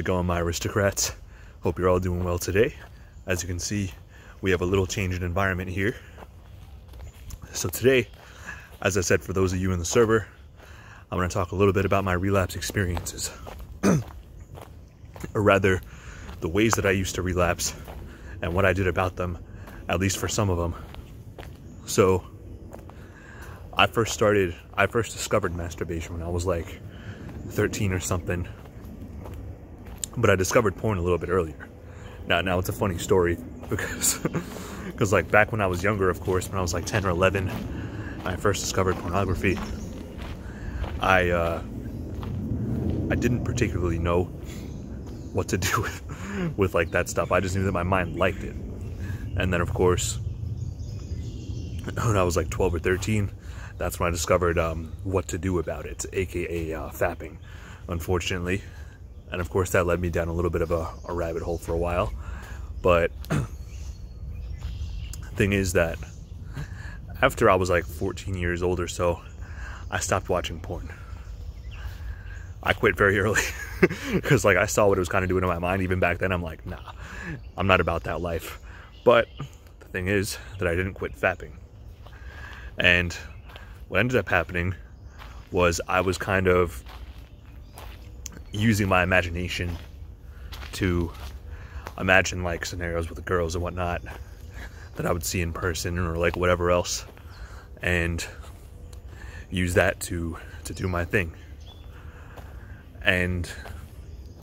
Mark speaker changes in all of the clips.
Speaker 1: going, my aristocrats? Hope you're all doing well today. As you can see, we have a little change in environment here. So today, as I said, for those of you in the server, I'm going to talk a little bit about my relapse experiences. Or rather, the ways that I used to relapse and what I did about them, at least for some of them. So, I first discovered masturbation when I was like 13 or something. But I discovered porn a little bit earlier. Now it's a funny story because like back when I was younger, of course, when I was like 10 or 11, I first discovered pornography. I didn't particularly know what to do with like that stuff. I just knew that my mind liked it. And then of course, when I was like 12 or 13, that's when I discovered what to do about it, aka fapping, unfortunately. And of course that led me down a little bit of a rabbit hole for a while. But the thing is that after I was like 14 years old or so, I stopped watching porn. I quit very early because like I saw what it was kind of doing to my mind. Even back then I'm like, nah, I'm not about that life. But the thing is that I didn't quit fapping. And what ended up happening was I was kind of using my imagination to imagine like scenarios with the girls and whatnot that I would see in person or like whatever else, and use that to do my thing. And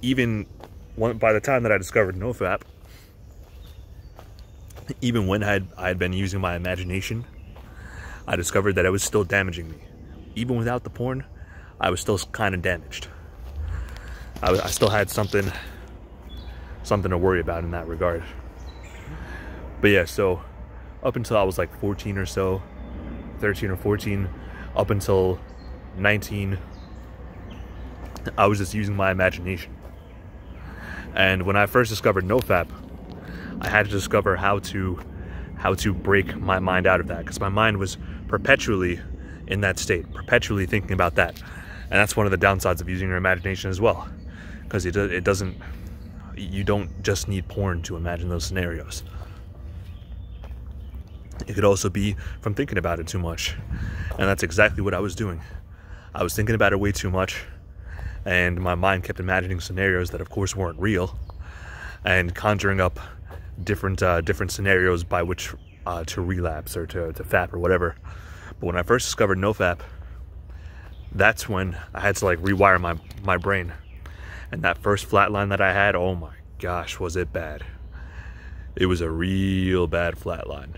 Speaker 1: even by the time that I discovered NoFap, even when I had been using my imagination, I discovered that it was still damaging me. Even without the porn, I was still kind of damaged. I still had something to worry about in that regard. But yeah, so up until I was like 14 or so, 13 or 14, up until 19, I was just using my imagination. And when I first discovered NoFap, I had to discover how to break my mind out of that, because my mind was perpetually in that state, perpetually thinking about that. And that's one of the downsides of using your imagination as well, because you don't just need porn to imagine those scenarios. It could also be from thinking about it too much. And that's exactly what I was doing. I was thinking about it way too much, and my mind kept imagining scenarios that of course weren't real, and conjuring up different scenarios by which to relapse or to fap or whatever. But when I first discovered NoFap, that's when I had to like rewire my brain. And that first flatline that I had, oh my gosh, was it bad. It was a real bad flatline.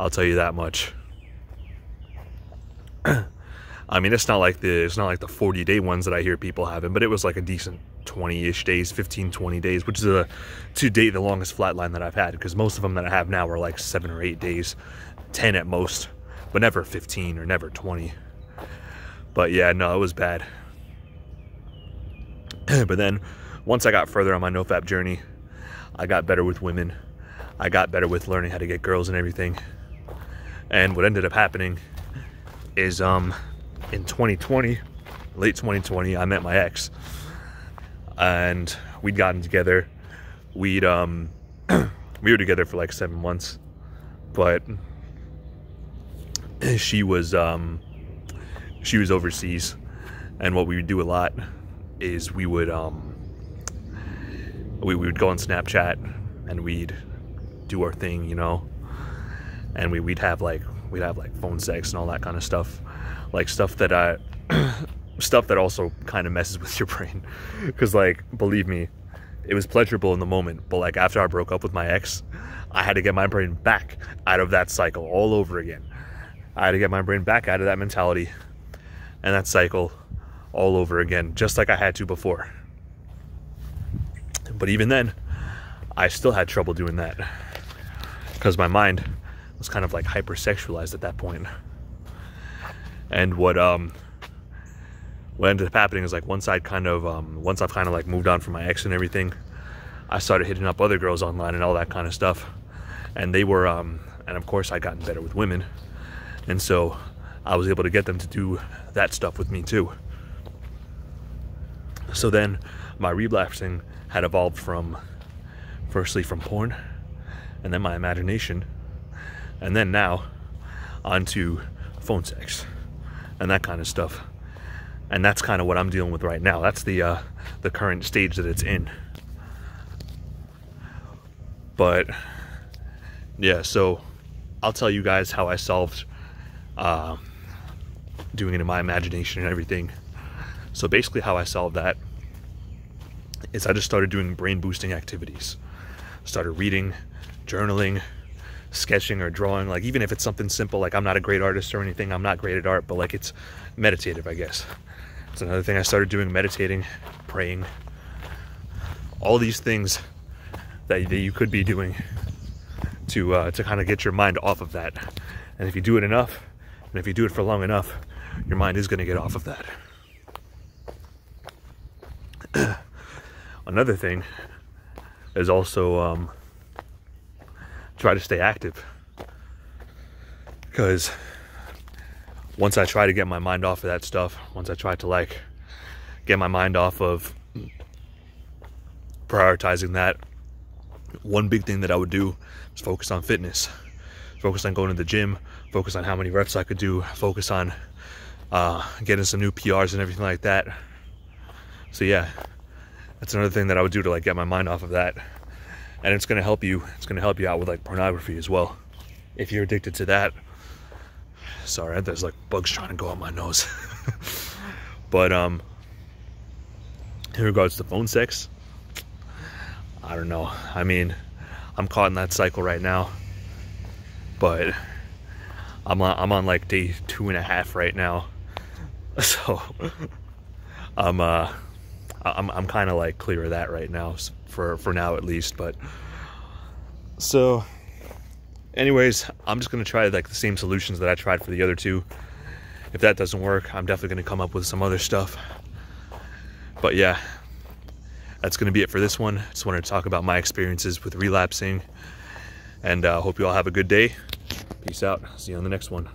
Speaker 1: I'll tell you that much. I mean, it's not like the 40-day ones that I hear people having, but it was like a decent 20-ish days, 15, 20 days, which is to date the longest flatline that I've had, because most of them that I have now are like 7 or 8 days, 10 at most, but never 15 or never 20. But yeah, no, it was bad. But then, once I got further on my NoFap journey, I got better with women. I got better with learning how to get girls and everything. And what ended up happening is, in 2020, late 2020, I met my ex. And we'd gotten together. We were together for like 7 months. But she was overseas. And what we would do a lot is we would go on Snapchat and we'd do our thing, you know, and we'd have like phone sex and all that kind of stuff, like stuff that also kind of messes with your brain, because like, believe me, it was pleasurable in the moment, but like after I broke up with my ex, I had to get my brain back out of that cycle all over again. I had to get my brain back out of that mentality and that cycle all over again, just like I had to before. But even then, I still had trouble doing that, because my mind was kind of like hypersexualized at that point. And what ended up happening is like once I've kind of like moved on from my ex and everything, I started hitting up other girls online and all that kind of stuff. And they were and of course I'd gotten better with women, and so I was able to get them to do that stuff with me too. So then my relapsing had evolved from, firstly from porn, and then my imagination, and then now onto phone sex and that kind of stuff. And that's kind of what I'm dealing with right now. That's the current stage that it's in. But yeah, so I'll tell you guys how I solved doing it in my imagination and everything. So basically how I solved that is I just started doing brain boosting activities. Started reading, journaling, sketching or drawing. Like, even if it's something simple, like I'm not a great artist or anything, I'm not great at art, but like it's meditative, I guess. It's another thing I started doing, meditating, praying, all these things that you could be doing to kind of get your mind off of that. And if you do it enough, and if you do it for long enough, your mind is going to get off of that. Another thing is also try to stay active, because once I try to get my mind off of that stuff, once I try to like get my mind off of prioritizing that, one big thing that I would do is focus on fitness, focus on going to the gym, focus on how many reps I could do, focus on getting some new PRs and everything like that. So yeah, that's another thing that I would do to like get my mind off of that. And it's gonna help you. It's gonna help you out with like pornography as well, if you're addicted to that. Sorry, there's like bugs trying to go up my nose. But in regards to phone sex, I don't know. I mean, I'm caught in that cycle right now, but I'm on like day 2.5 right now. So I'm kind of like clear of that right now, for now at least. But so anyways, I'm just gonna try like the same solutions that I tried for the other two. If that doesn't work, I'm definitely gonna come up with some other stuff. But yeah, that's gonna be it for this one. I just wanted to talk about my experiences with relapsing, and hope you all have a good day. Peace out. See you on the next one.